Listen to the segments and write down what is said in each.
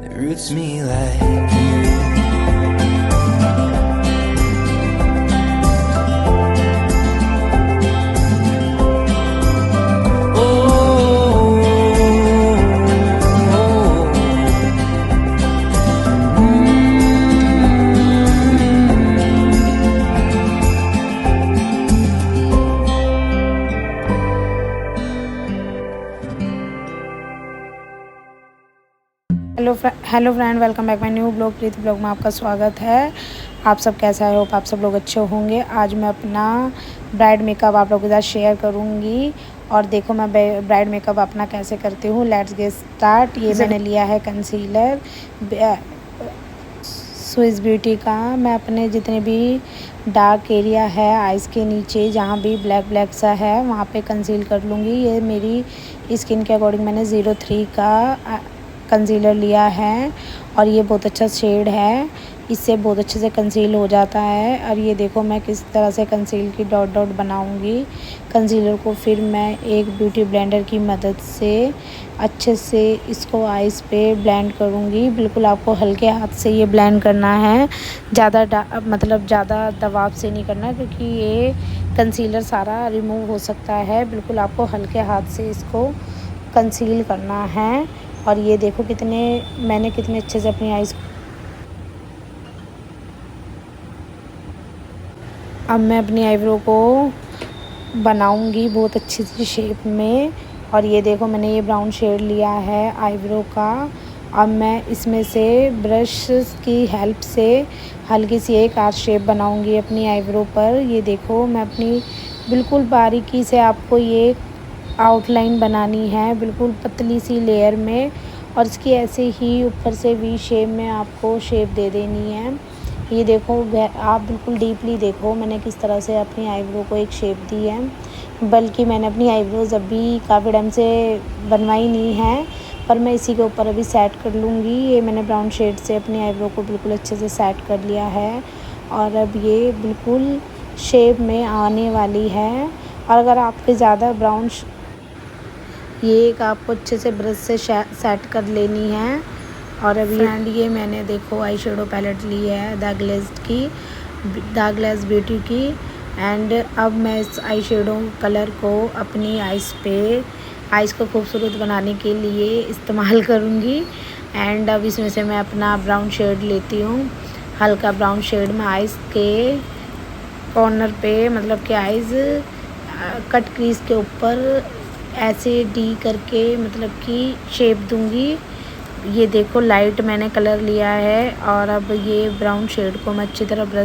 that roots me like you. Hello friend, welcome back my new blog. Preeti blog में आपका स्वागत है। आप सब कैसे है? होप आप सब लोग अच्छे होंगे। आज मैं अपना ब्राइड मेकअप आप लोगों के साथ शेयर करूंगी और देखो मैं ब्राइड मेकअप अपना कैसे करती हूँ। Let's get start. ये मैंने लिया है कंसीलर स्विस ब्यूटी का। मैं अपने जितने भी डार्क एरिया है आइज़ के नीचे, जहाँ भी ब्लैक ब्लैक सा है, वहाँ पे कंसील कर लूँगी। ये मेरी स्किन के अकॉर्डिंग मैंने 03 का कंसीलर लिया है और ये बहुत अच्छा शेड है। इससे बहुत अच्छे से कंसील हो जाता है। और ये देखो मैं किस तरह से कंसील की डॉट डॉट बनाऊंगी। कंसीलर को फिर मैं एक ब्यूटी ब्लेंडर की मदद से अच्छे से इसको आइज़ पे ब्लेंड करूंगी। बिल्कुल आपको हल्के हाथ से ये ब्लेंड करना है, ज़्यादा दबाव से नहीं करना, क्योंकि ये कंसीलर सारा रिमूव हो सकता है। बिल्कुल आपको हल्के हाथ से इसको कंसील करना है। और ये देखो मैंने कितने अच्छे से अपनी आइज़। अब मैं अपनी आईब्रो को बनाऊंगी बहुत अच्छी सी शेप में। और ये देखो मैंने ये ब्राउन शेड लिया है आईब्रो का। अब मैं इसमें से ब्रश की हेल्प से हल्की सी एक आर्च शेप बनाऊंगी अपनी आईब्रो पर। ये देखो मैं अपनी बिल्कुल बारीकी से आपको ये आउटलाइन बनानी है, बिल्कुल पतली सी लेयर में। और इसकी ऐसे ही ऊपर से वी शेप में आपको शेप दे देनी है। ये देखो आप बिल्कुल डीपली देखो मैंने किस तरह से अपनी आईब्रो को एक शेप दी है। बल्कि मैंने अपनी आईब्रोज अभी काफ़ी टाइम से बनवाई नहीं है, पर मैं इसी के ऊपर अभी सेट कर लूँगी। ये मैंने ब्राउन शेड से अपनी आईब्रो को बिल्कुल अच्छे से सेट कर लिया है और अब ये बिल्कुल शेप में आने वाली है। और अगर आपके ज़्यादा ब्राउन ये एक आपको अच्छे से ब्रश से सेट कर लेनी है। और अभी फ्रेंड ये मैंने देखो आई शेडो पैलेट ली है द ग्लेस ब्यूटी की। एंड अब मैं इस आई शेडो कलर को अपनी आइज़ को खूबसूरत बनाने के लिए इस्तेमाल करूँगी। एंड अब इसमें से मैं अपना ब्राउन शेड लेती हूँ, हल्का ब्राउन शेड में आइज़ के कॉर्नर पे, मतलब कि आइज़ कट क्रीज के ऊपर ऐसे डी करके मतलब कि शेप दूंगी। ये देखो लाइट मैंने कलर लिया है और अब ये ब्राउन शेड को मैं अच्छी तरह ब्रश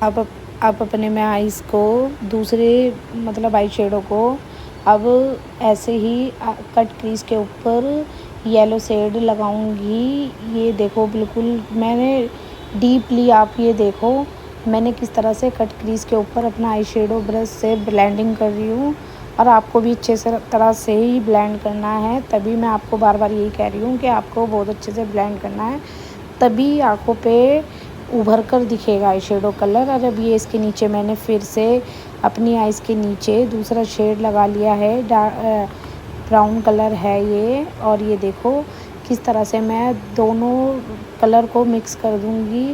आप अपने में आइज़ को दूसरे मतलब आई शेडो को अब ऐसे ही कट क्रीज के ऊपर येलो शेड लगाऊंगी। ये देखो बिल्कुल मैंने डीपली, आप ये देखो मैंने किस तरह से कट क्रीज के ऊपर अपना आई शेडो ब्रश से ब्लेंडिंग कर रही हूँ। और आपको भी अच्छे से तरह से ही ब्लेंड करना है। तभी मैं आपको बार बार यही कह रही हूँ कि आपको बहुत अच्छे से ब्लेंड करना है, तभी आँखों पे उभर कर दिखेगा आई शेडो कलर। और अब ये इसके नीचे मैंने फिर से अपनी आइज़ के नीचे दूसरा शेड लगा लिया है, ब्राउन कलर है ये। और ये देखो किस तरह से मैं दोनों कलर को मिक्स कर दूंगी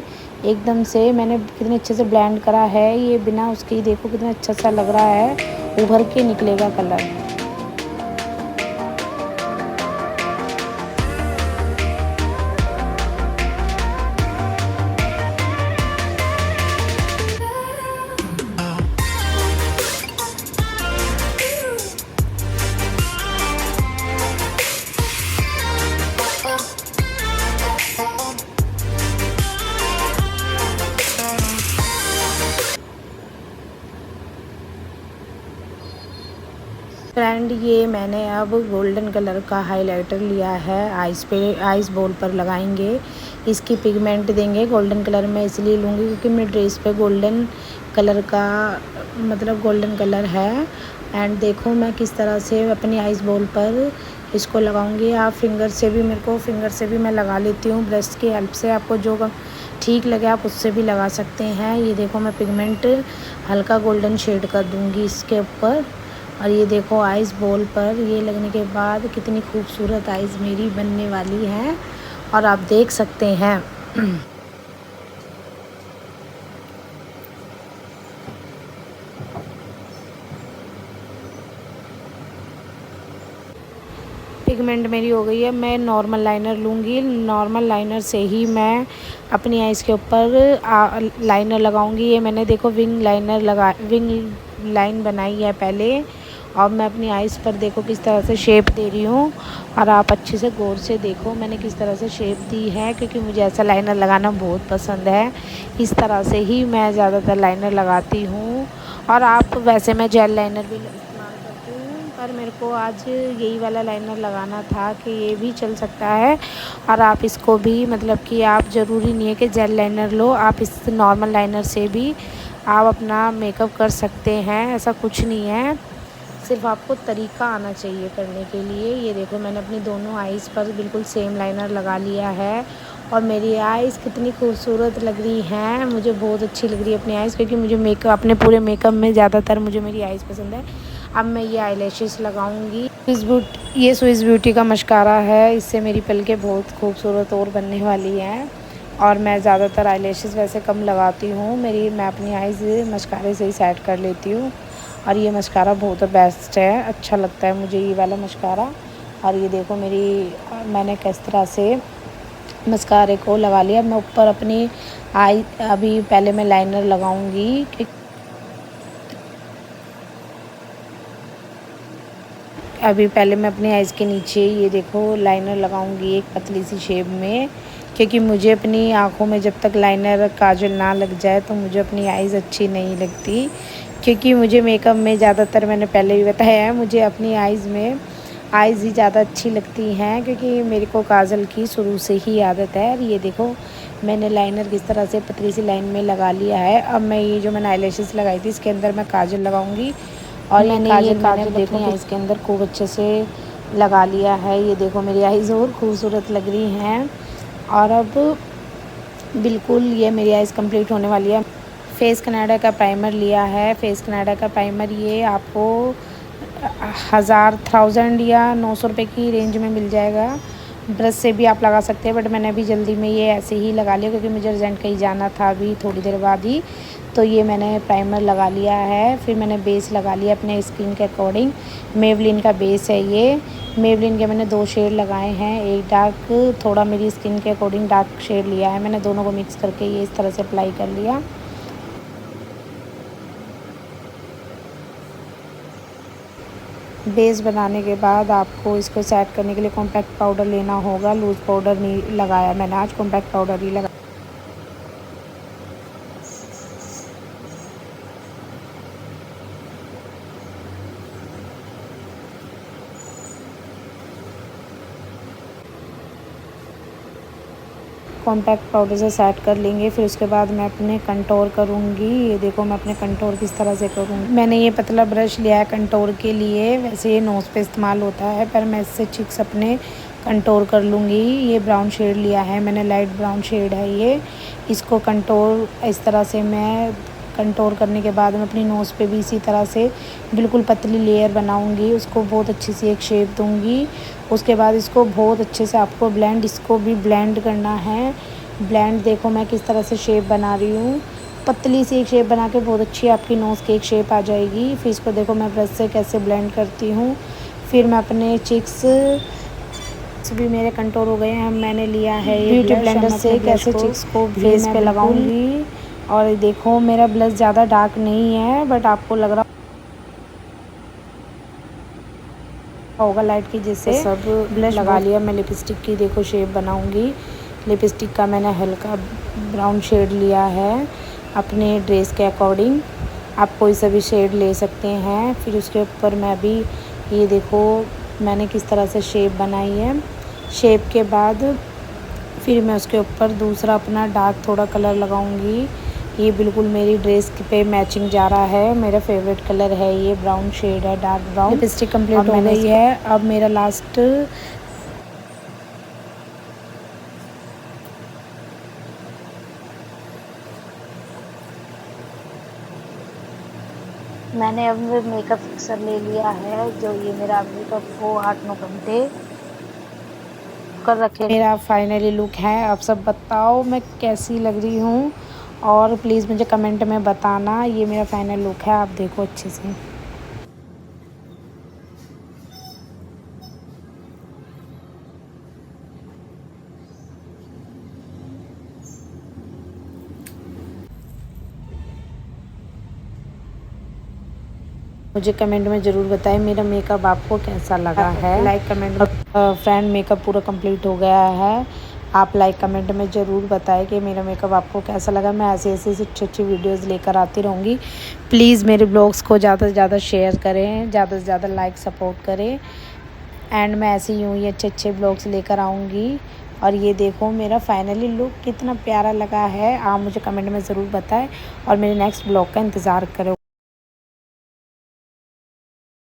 एकदम से। मैंने कितने अच्छे से ब्लेंड करा है, ये बिना उसके ही देखो कितना अच्छा सा लग रहा है, उभर के निकलेगा कलर। एंड ये मैंने अब गोल्डन कलर का हाइलाइटर लिया है, आइज़ पे, आइज़ बोल पर लगाएंगे। इसकी पिगमेंट देंगे गोल्डन कलर में, इसलिए लूँगी क्योंकि मेरे ड्रेस पे गोल्डन कलर का मतलब गोल्डन कलर है। एंड देखो मैं किस तरह से अपनी आइज़ बोल पर इसको लगाऊंगी। आप फिंगर से भी, मेरे को फिंगर से भी मैं लगा लेती हूँ, ब्रश की हेल्प से। आपको जो ठीक लगे आप उससे भी लगा सकते हैं। ये देखो मैं पिगमेंट हल्का गोल्डन शेड कर दूँगी इसके ऊपर। और ये देखो आइज़ बोल पर ये लगने के बाद कितनी खूबसूरत आइज़ मेरी बनने वाली है, और आप देख सकते हैं। पिगमेंट मेरी हो गई है। मैं नॉर्मल लाइनर लूँगी, नॉर्मल लाइनर से ही मैं अपनी आइज़ के ऊपर लाइनर लगाऊँगी। ये मैंने देखो विंग लाइन बनाई है पहले। अब मैं अपनी आइज़ पर देखो किस तरह से शेप दे रही हूँ, और आप अच्छे से गौर से देखो मैंने किस तरह से शेप दी है, क्योंकि मुझे ऐसा लाइनर लगाना बहुत पसंद है। इस तरह से ही मैं ज़्यादातर लाइनर लगाती हूँ। और आप वैसे मैं जेल लाइनर भी इस्तेमाल करती हूँ, पर मेरे को आज यही वाला लाइनर लगाना था कि ये भी चल सकता है। और आप इसको भी मतलब कि आप ज़रूरी नहीं है कि जेल लाइनर लो, आप इस नॉर्मल लाइनर से भी आप अपना मेकअप कर सकते हैं, ऐसा कुछ नहीं है। सिर्फ आपको तरीका आना चाहिए करने के लिए। ये देखो मैंने अपनी दोनों आइज़ पर बिल्कुल सेम लाइनर लगा लिया है, और मेरी आइज़ कितनी खूबसूरत लग रही हैं। मुझे बहुत अच्छी लग रही है अपनी आइज़, क्योंकि मुझे मेकअप, अपने पूरे मेकअप में ज़्यादातर मुझे मेरी आइज़ पसंद है। अब मैं ये आईलैशेस लगाऊंगी। ये स्विस ब्यूटी का मस्कारा है, इससे मेरी पलकें बहुत खूबसूरत और बनने वाली हैं। और मैं ज़्यादातर आईलैशेस वैसे कम लगाती हूँ, मैं अपनी आइज़ मस्कारे से ही सेट कर लेती हूँ। और ये मस्कारा बहुत बेस्ट है, अच्छा लगता है मुझे ये वाला मस्कारा। और ये देखो मैंने किस तरह से मस्कारे को लगा लिया। मैं ऊपर अपनी अभी पहले मैं लाइनर लगाऊंगी, अभी पहले मैं अपनी आइज़ के नीचे ये देखो लाइनर लगाऊंगी एक पतली सी शेप में, क्योंकि मुझे अपनी आँखों में जब तक लाइनर काजल ना लग जाए तो मुझे अपनी आइज़ अच्छी नहीं लगती। क्योंकि मुझे मेकअप में ज़्यादातर, मैंने पहले भी बताया है, मुझे अपनी आइज़ ही ज़्यादा अच्छी लगती हैं, क्योंकि मेरे को काजल की शुरू से ही आदत है। और ये देखो मैंने लाइनर किस तरह से पतली सी लाइन में लगा लिया है। अब मैं ये जो मैंने आईलैशेस लगाई थी इसके अंदर मैं काजल लगाऊंगी, और ये काजल देखो आइज़ के अंदर खूब अच्छे से लगा लिया है। ये देखो मेरी आइज़ और खूबसूरत लग रही हैं। और अब बिल्कुल ये मेरी आइज़ कंप्लीट होने वाली है। फेस कनाडा का प्राइमर लिया है। फेस कनाडा का प्राइमर ये आपको 1000 या 900 रुपये की रेंज में मिल जाएगा। ब्रश से भी आप लगा सकते हैं, बट मैंने अभी जल्दी में ये ऐसे ही लगा लिया क्योंकि मुझे अर्जेंट कहीं जाना था अभी थोड़ी देर बाद ही। तो ये मैंने प्राइमर लगा लिया है। फिर मैंने बेस लगा लिया अपने स्किन के अकॉर्डिंग। मेवलिन का बेस है ये। मेवलिन के मैंने 2 शेड लगाए हैं, एक डार्क, थोड़ा मेरी स्किन के अकॉर्डिंग डार्क शेड लिया है मैंने। दोनों को मिक्स करके ये इस तरह से अप्लाई कर लिया। बेस बनाने के बाद आपको इसको सेट करने के लिए कॉम्पैक्ट पाउडर लेना होगा। लूज़ पाउडर नहीं लगाया मैंने आज, कॉम्पैक्ट पाउडर ही लगा। कॉम्पैक्ट पाउडर से सेट कर लेंगे। फिर उसके बाद मैं अपने कंटोर करूँगी। ये देखो मैं अपने कंटोर किस तरह से करूँगी। मैंने ये पतला ब्रश लिया है कंटोर के लिए, वैसे ये नोज़ पे इस्तेमाल होता है, पर मैं इससे चिक्स अपने कंटोर कर लूँगी। ये ब्राउन शेड लिया है मैंने, लाइट ब्राउन शेड है ये। इसको कंटोर इस तरह से मैं कंटोर करने के बाद मैं अपनी नोज़ पे भी इसी तरह से बिल्कुल पतली लेयर बनाऊंगी, उसको बहुत अच्छी सी एक शेप दूंगी। उसके बाद इसको बहुत अच्छे से आपको इसको भी ब्लेंड करना है। ब्लेंड देखो मैं किस तरह से शेप बना रही हूँ, पतली सी एक शेप बना के बहुत अच्छी आपकी नोज़ की एक शेप आ जाएगी। फिर इसको देखो मैं ब्रश से कैसे ब्लेंड करती हूँ। फिर मैं अपने चिक्स भी मेरे कंटोर हो गए हैं। मैंने लिया है ये ब्यूटी ब्लेंडर से कैसे चिक्स को फेस पे लगाऊंगी। और देखो मेरा ब्लश ज़्यादा डार्क नहीं है, बट आपको लग रहा होगा लाइट की, जैसे सब ब्लश लगा लिया। मैं लिपस्टिक की देखो शेप बनाऊंगी। लिपस्टिक का मैंने हल्का ब्राउन शेड लिया है अपने ड्रेस के अकॉर्डिंग, आप कोई सा भी शेड ले सकते हैं। फिर उसके ऊपर मैं अभी ये देखो मैंने किस तरह से शेप बनाई है। शेप के बाद फिर मैं उसके ऊपर दूसरा अपना डार्क थोड़ा कलर लगाऊंगी। ये बिल्कुल मेरी ड्रेस पे मैचिंग जा रहा है। मेरा फेवरेट कलर है ये, ब्राउन शेड है, डार्क ब्राउन। लिपस्टिक कंप्लीट हो गई है। अब मेरा लास्ट मैंने अब मेकअप फिक्सर ले लिया है, जो ये मेरा मेकअप को 8-9 घंटे कर रखे। मेरा फाइनली लुक है। अब सब बताओ मैं कैसी लग रही हूँ, और प्लीज़ मुझे कमेंट में बताना। ये मेरा फाइनल लुक है, आप देखो अच्छे से। मुझे कमेंट में ज़रूर बताएं मेरा मेकअप आपको कैसा लगा है। लाइक कमेंट फ्रेंड मेकअप पूरा कंप्लीट हो गया है। आप लाइक कमेंट में ज़रूर बताएं कि मेरा मेकअप आपको कैसा लगा। मैं ऐसे अच्छी वीडियोस लेकर आती रहूँगी। प्लीज़ मेरे ब्लॉग्स को ज़्यादा से ज़्यादा शेयर करें, ज़्यादा से ज़्यादा लाइक सपोर्ट करें। एंड मैं ऐसे यूँ ही अच्छे ब्लॉग्स लेकर आऊँगी। और ये देखो मेरा फाइनली लुक कितना प्यारा लगा है। आप मुझे कमेंट में ज़रूर बताएं और मेरे नेक्स्ट ब्लॉग का इंतज़ार करो।